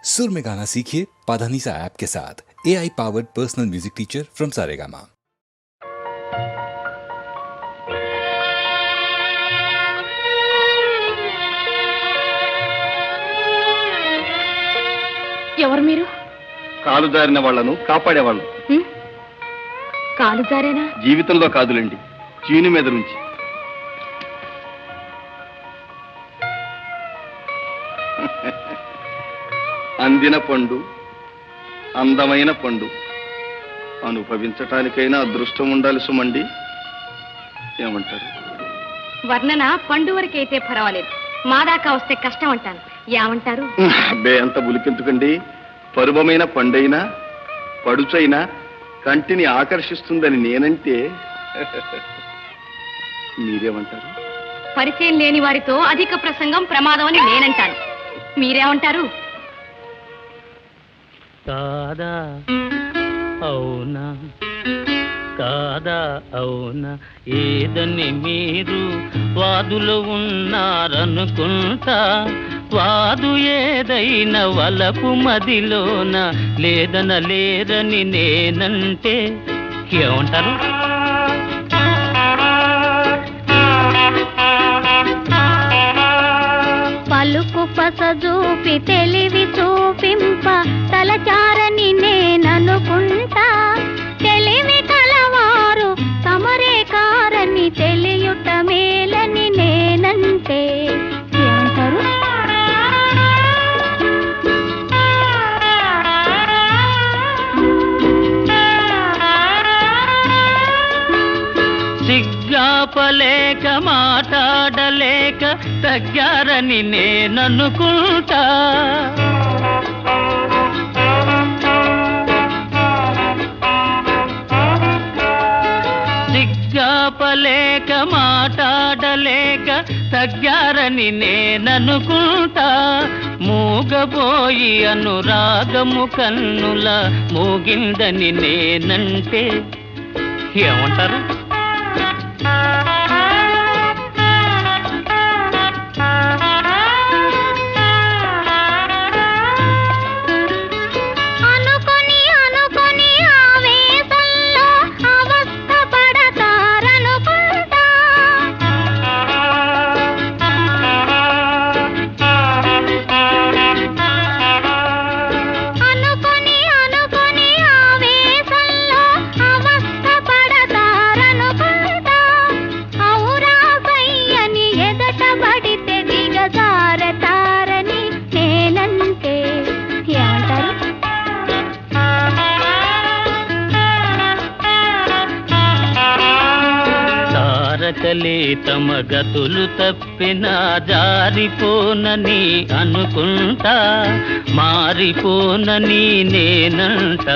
सुर में गाना सीखिए पाधानीसा ऐप के साथ। AI powered personal music teacher from Saregama. ఎవరు మీరు? కాలు జారిన వాళ్లను కాపాడేవాళ్ళు. కాలు జారేనా? జీవితంలో కాదులేండి, చీని మీద నుంచి. అందిన పండు, అందమైన పండు, అనుభవించటానికైనా అదృష్టం ఉండాలి సుమండి. ఏమంటారు? వర్ణన పండు వరకైతే పర్వాలేదు, మా దాకా వస్తే కష్టం అంటాను. ఏమంటారు? అబ్బే, అంత బులికెందుకండి. పరువమైన పండైనా పడుచైనా కంటిని ఆకర్షిస్తుందని నేనంటే మీరేమంటారు? పరిచయం లేని వారితో అధిక ప్రసంగం ప్రమాదం అని నేనంటాను. మీరేమంటారు? కాదా అవునా, కాదా అవునా, ఏదని మీరు వాదులు ఉన్నారనుకుంటా. వాదు ఏదైనా వలపు మదిలోన లేదన లేరని నేనంటే ఏమంటారు? పలుకు పస చూపి తెలివి చూపింప తలచారని నేననుకుంటా. తెలివి కలవారు తమరే కారని తెలియుట మేలని నేనంటే ఏమంటారు? సిగ్గాపలేక మాట్లాడలేక తగ్గారని నేననుకుంటా. సిగ్గాపలేక మాట్లాడలేక తగ్గారని నేననుకుంటా. మూగబోయి అనురాగము కన్నుల మూగిందని నేనంటే ఏమంటారు? తారకలే తమ గతులు తప్పినా జారిపోనని అనుకుంటా. మారిపోనని నేనంట.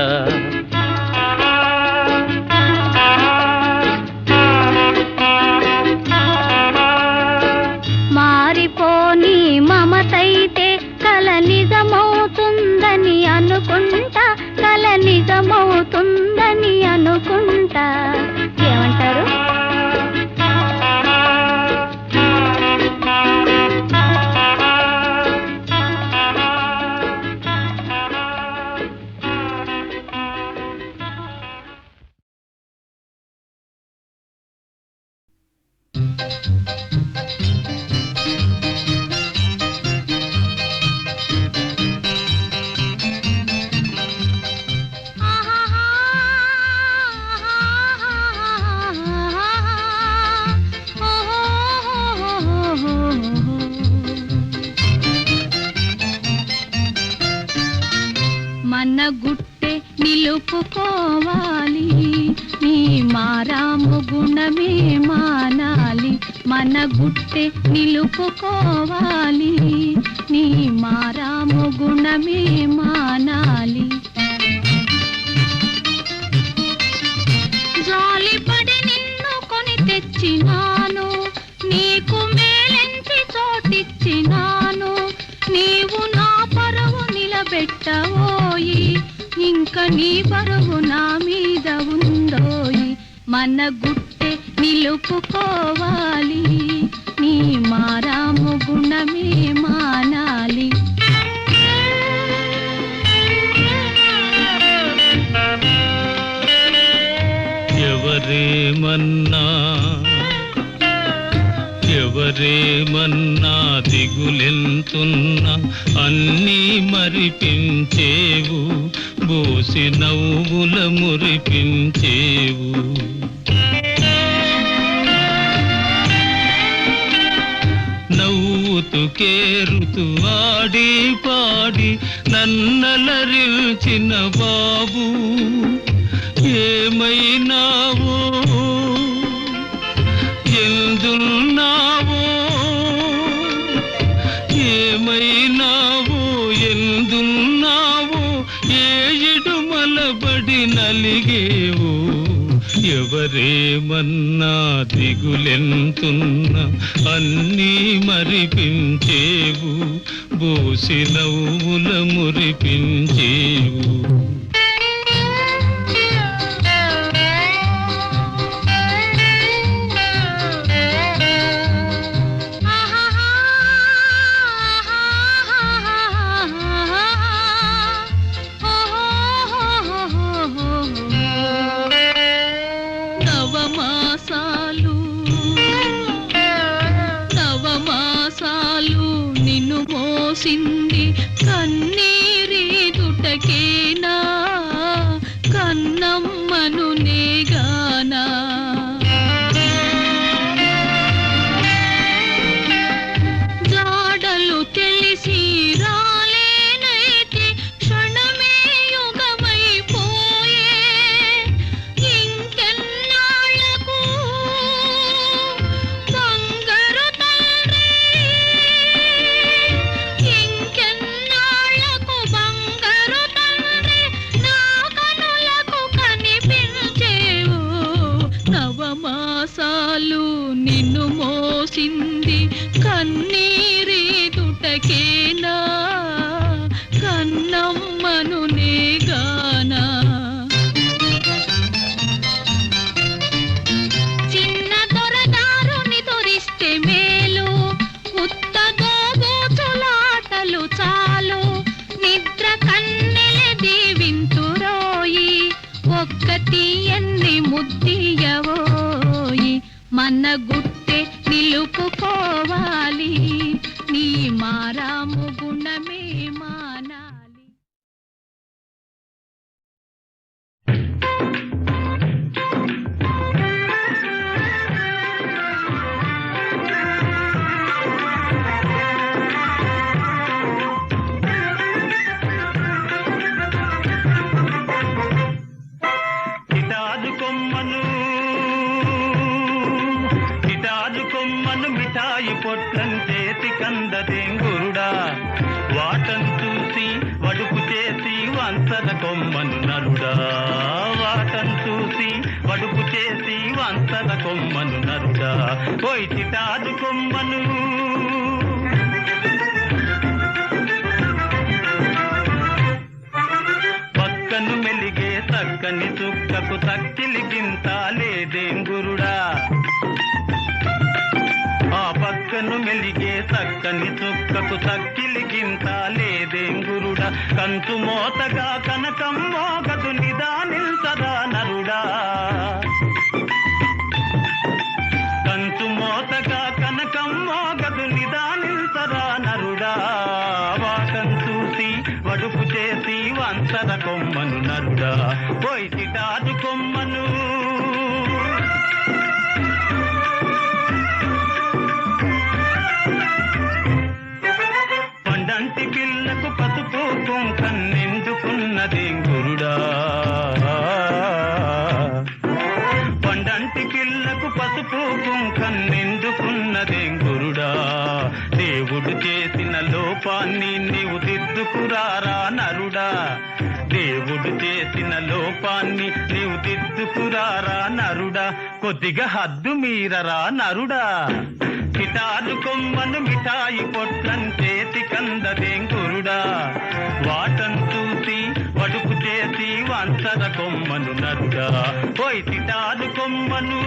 మారిపోని మమతైతే కల నిజమవుతుందని అనుకుంటా. కల నిజమవుతుందని అనుకుంటా. ఏమంటారు? మన గుట్టే నిలుపుకోవాలి, నీ మారాము గుణమే మానాలి. మన గుట్టే నిలుపుకోవాలి, నీ మారాము గుణమే మానాలి. జాలిపడి నిన్ను కొని తెచ్చినాను, నీకు మేలెంచి చోటిచ్చినాను. నీవు నా పరువు నిలబెట్టవోయి, ఇంక నీ పరువు నా మీద ఉందోయి. మన గుట్టే నిలుపుకోవాలి, నీ మారాము గుణమే మానాలి. ఎవరేమన్నా ఎవరేమన్నా దిగులెంతున్నా అన్నీ మరిపించేవు బోసి నవ్వుల మురిపించేవు నవ్వుతూ కేరుతూ ఆడి పాడి నన్నలరిల్చిన బాబు ఏమైనావో ఎందున్నావో ఏమైనావో ఎందున్నావో ఏడు మలబడి నలిగేవో ఎవరేమన్నా దిగులెంతున్నా అన్నీ మరిపించేవు బోసి నవ్వుల మురిపించేవు నవమాసాలు నిన్ను మోసింది కన్నీరీదుటకేనా కన్నమ్మను నేగానా జాడలు తెలిసి రాలేనైతే క్షణమే యుగమైపోయే ఇంకెన్నాళ్లకు బంగారు తండ్రి ఇంకెన్నాళ్లకు బంగారు తండ్రి నా కనులకు కనిపించేవు నవమాసాలు నిన్ను మోసింది కన్నీరీదుటకేనా కన్నమ్మను నేగానా చిన్న దొరగారుని దొరిస్తే మేలు ఉత్తగోబూచులాటలు చాలు నిద్ర కన్నెల దీవింతురోయి ఒక్కటి ఎన్ని ముద్దియవోయి మన గుట్టే నిలుపుకోవాలి నీ మారాము గుణమే మానాలి కిటారు కొమ్మను మిఠాయి పొట్లం చేతి కందదేం గురుడా వాటను చూసి వడుపు చేసి వంతన కొమ్మను నరుడా వాటను చూసి వడుపు చేసి వంతన కొమ్మను నరుడా పోయి కిటారు కొమ్మను పక్కను మెలిగే చక్కని చుక్కకు తక్కిలి గింత లేదేం గురుడా ఆ పక్కను మెలిగే చక్కని చుక్కకు తక్కిలి గింత లేదేం గురుడా కంచు మోతగా కనకం మోగదు నిదానిల్సదా నరుడా కంచు మోతగా కనకం మోగదు నిదానిల్సదా నరుడా వాటం చూసి వడుపు చేసి వంతర కొమ్మను నరుడా పోయి కిటారు కొమ్మను పండంటి పిల్లకు పసుపు కుంకం నిండుకున్నదేం గురుడా పండంటి పిల్లకు పసుపు కుంకం నిండుకున్నదేం గురుడా దేవుడు చేసిన లోపాన్ని నీవు దిద్దుకురారా నరుడా దేవుడు చేసిన లోపాన్ని నీవు దిద్దుకురారా నరుడా కొద్దిగా హద్దు మీరరా నరుడా కిటారు కొమ్మను మిఠాయి పొట్లం చేతి కందదేం గురుడా వాటను చూసి వడుపు చేసి వంతర కొమ్మను నరుడా పోయి కిటారు కొమ్మను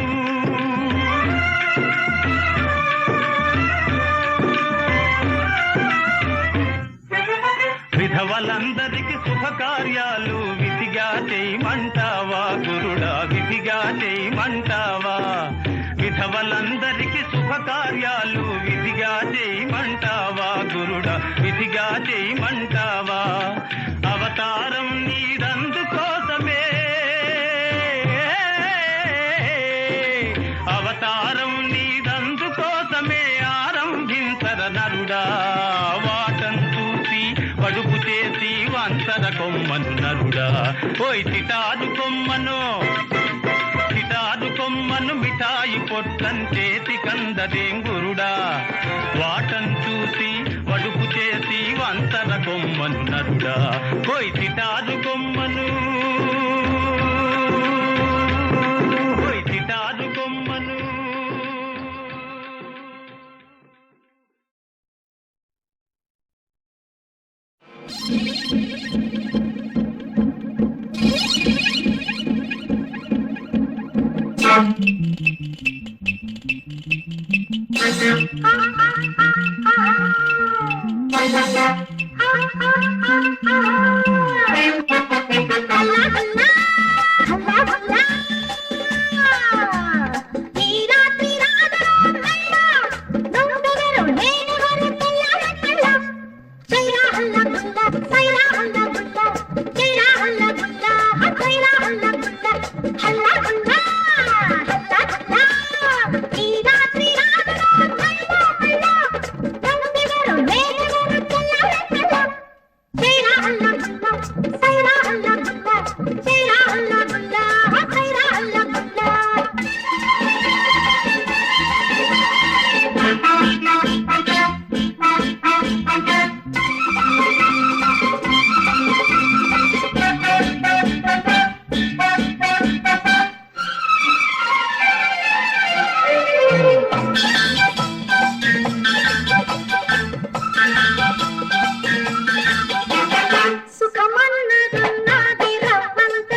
విధవల విధవలందరికి శుభకార్యాలు విధిగా చేయమంటావా గురుడా, విధిగా చేయమంటావా? విధవలందరికి శుభకార్యాలు విధిగా చేయమంటావా గురుడా, విధిగా చేయమంటావా? అవతారం నీదందుకోసమే, అవతారం నీదందుకోసమే ఆరంభించర నరుడా. వాటం చూసి పడుపు చేసి వంచర కొమ్మను నరుడా. ఓయ్ చిటారు కొమ్మను, చిటారు కొమ్మను మిఠాయి పొట్లం చేతి కందదేం గురుడా. వాటం చూసి వడుపు చేసి వంతర కొమ్మను నరుడా. ఓయ్ చిటారు కొమ్మను, ఓయ్ చిటారు కొమ్మను. సుఖమన్నదున్నది రవ్వంత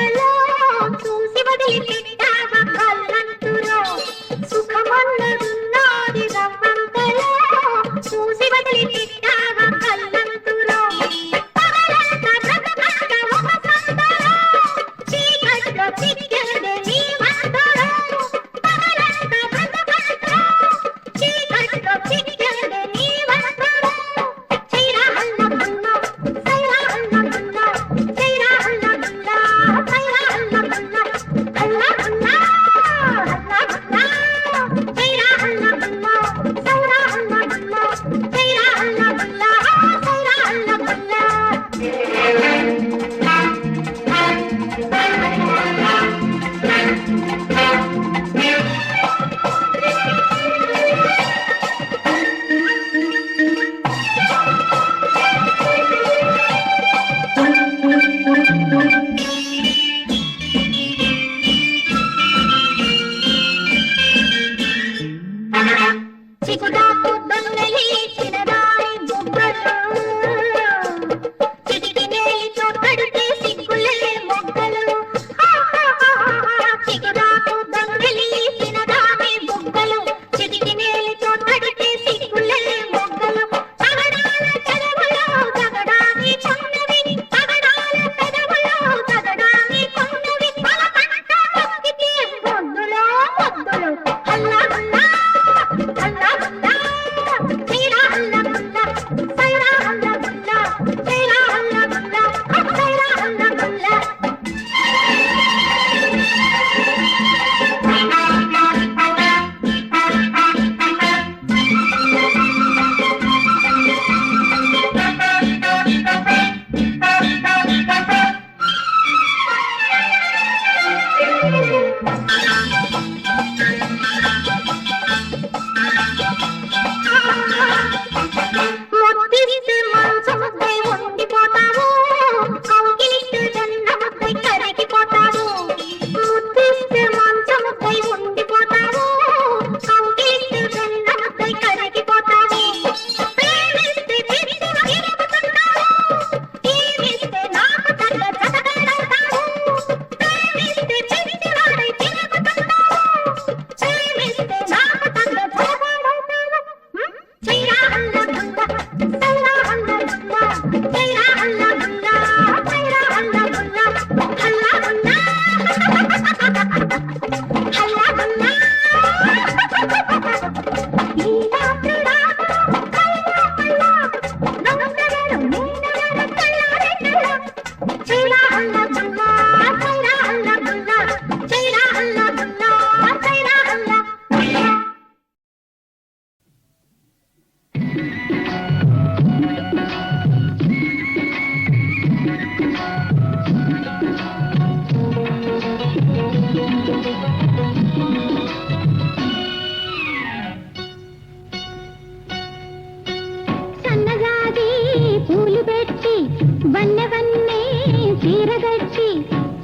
చీరగట్టి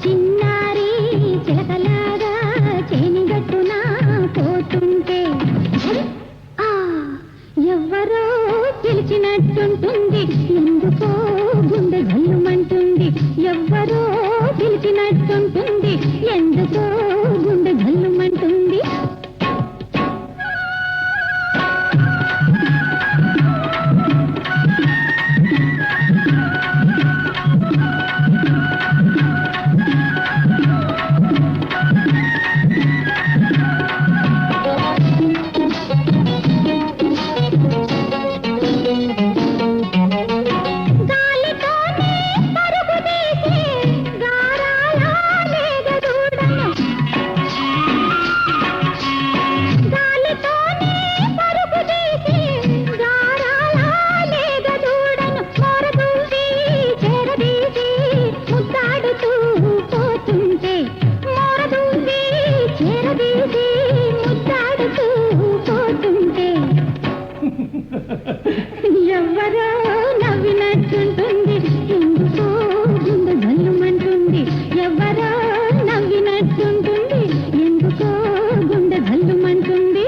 చిన్నారి చిలకలాగా చేనిగట్టున పోతుంటే ఆ ఎవ్వరో పిలిచినట్టుంటుంది, ఎందుకో గుండె గల్లుమంటుంది. ఎవ్వరో పిలిచినట్టుంటుంది, ఎందుకో గుండె గల్లుమంటుంది. ఎవ్వరో నవ్వినట్టుంటుంది, ఎందుకో గుండె గల్లుమంటుంది. ఎవ్వరో నవ్వినట్టుంటుంది, ఎందుకో గుండె గల్లుమంటుంది.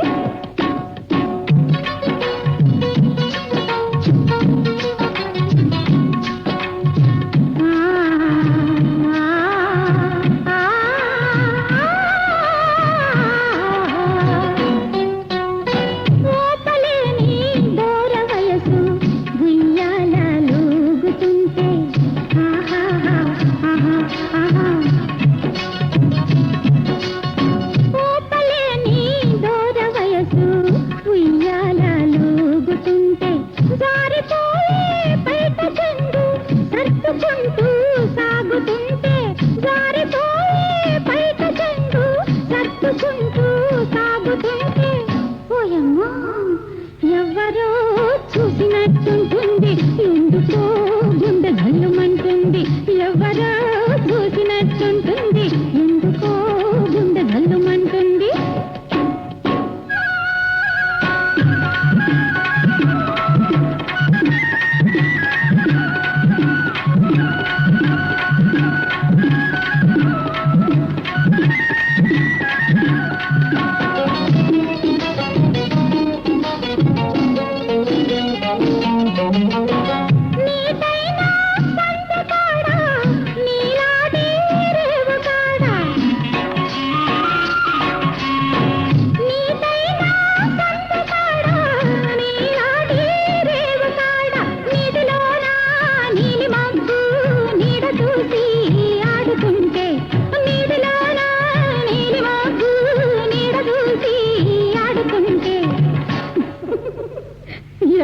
ఎవ్వరో చూసినట్టుంటుంది, ఎందుకో గుండె గల్లుమంటుంది. ఎవరో చూసినట్టుంటుంది, ఎందుకో గుండె గల్లుమంటుంది.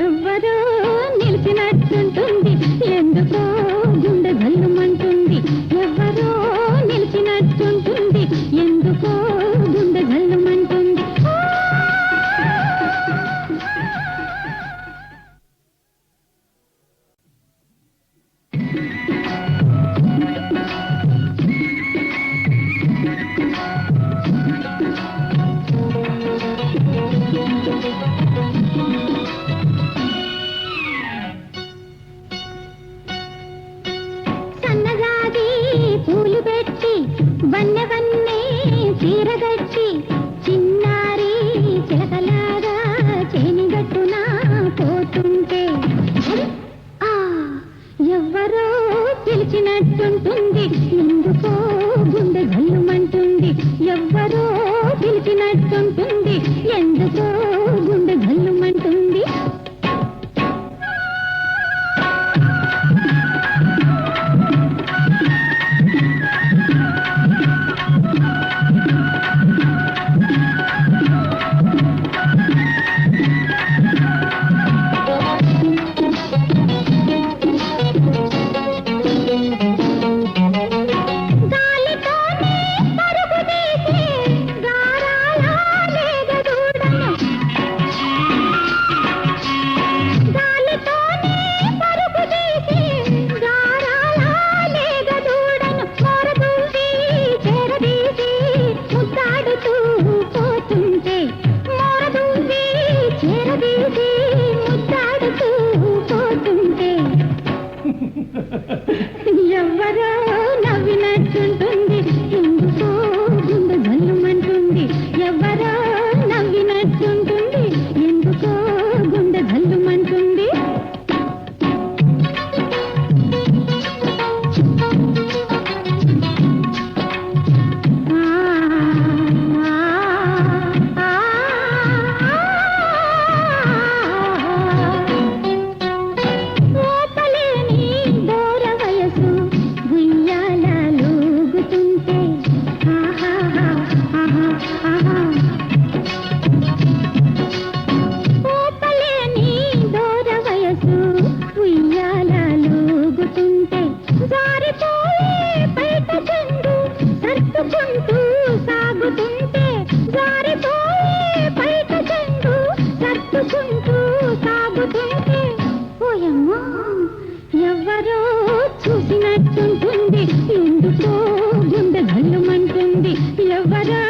ఎవ్వరో నిలిచినట్టుంటుంది, ఎందుకో గుండె గల్లుమంటుంది. ఎవరో నిలిచినట్టుంటుంది, ఎందుకో గుండె గల్లుమంటుంది. పూలు పెట్టి వన్నె వన్నె చీరగట్టి చిన్నారి చిలకలాగా చేనిగట్టున పోతుంటే ఆ ఎవ్వరో పిలిచినట్టుంటుంది, ఎందుకో గుండె గల్లుమంటుంది. ఎవ్వరో పిలిచినట్టుంటుంది, ఎందుకో గుండె గల్లుమంటుంది. జారిపోయే బయట చెండు సర్దుకుంటూ సాగుతుంటే జారిపోయే బయట చెండు సర్దుకుంటూ సాగుతుంటే ఓయమ్మా ఎవరో చూసినట్టుంటుంది ఎందుకో గుండె ధల్లుమంటుంది ఎవరో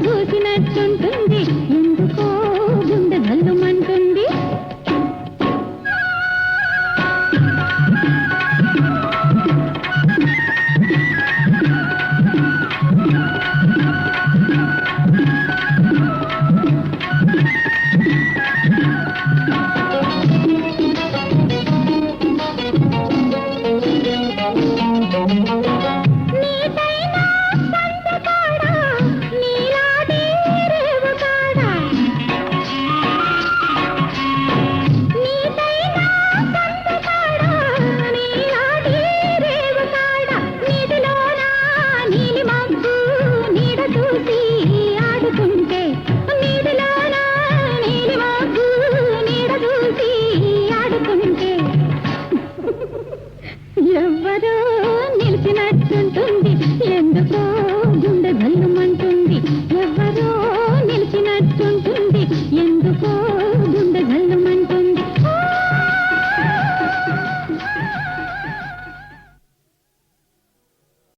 చూసినట్టుంటుంది ఎందుకో గుండె ధల్లుమంటుంది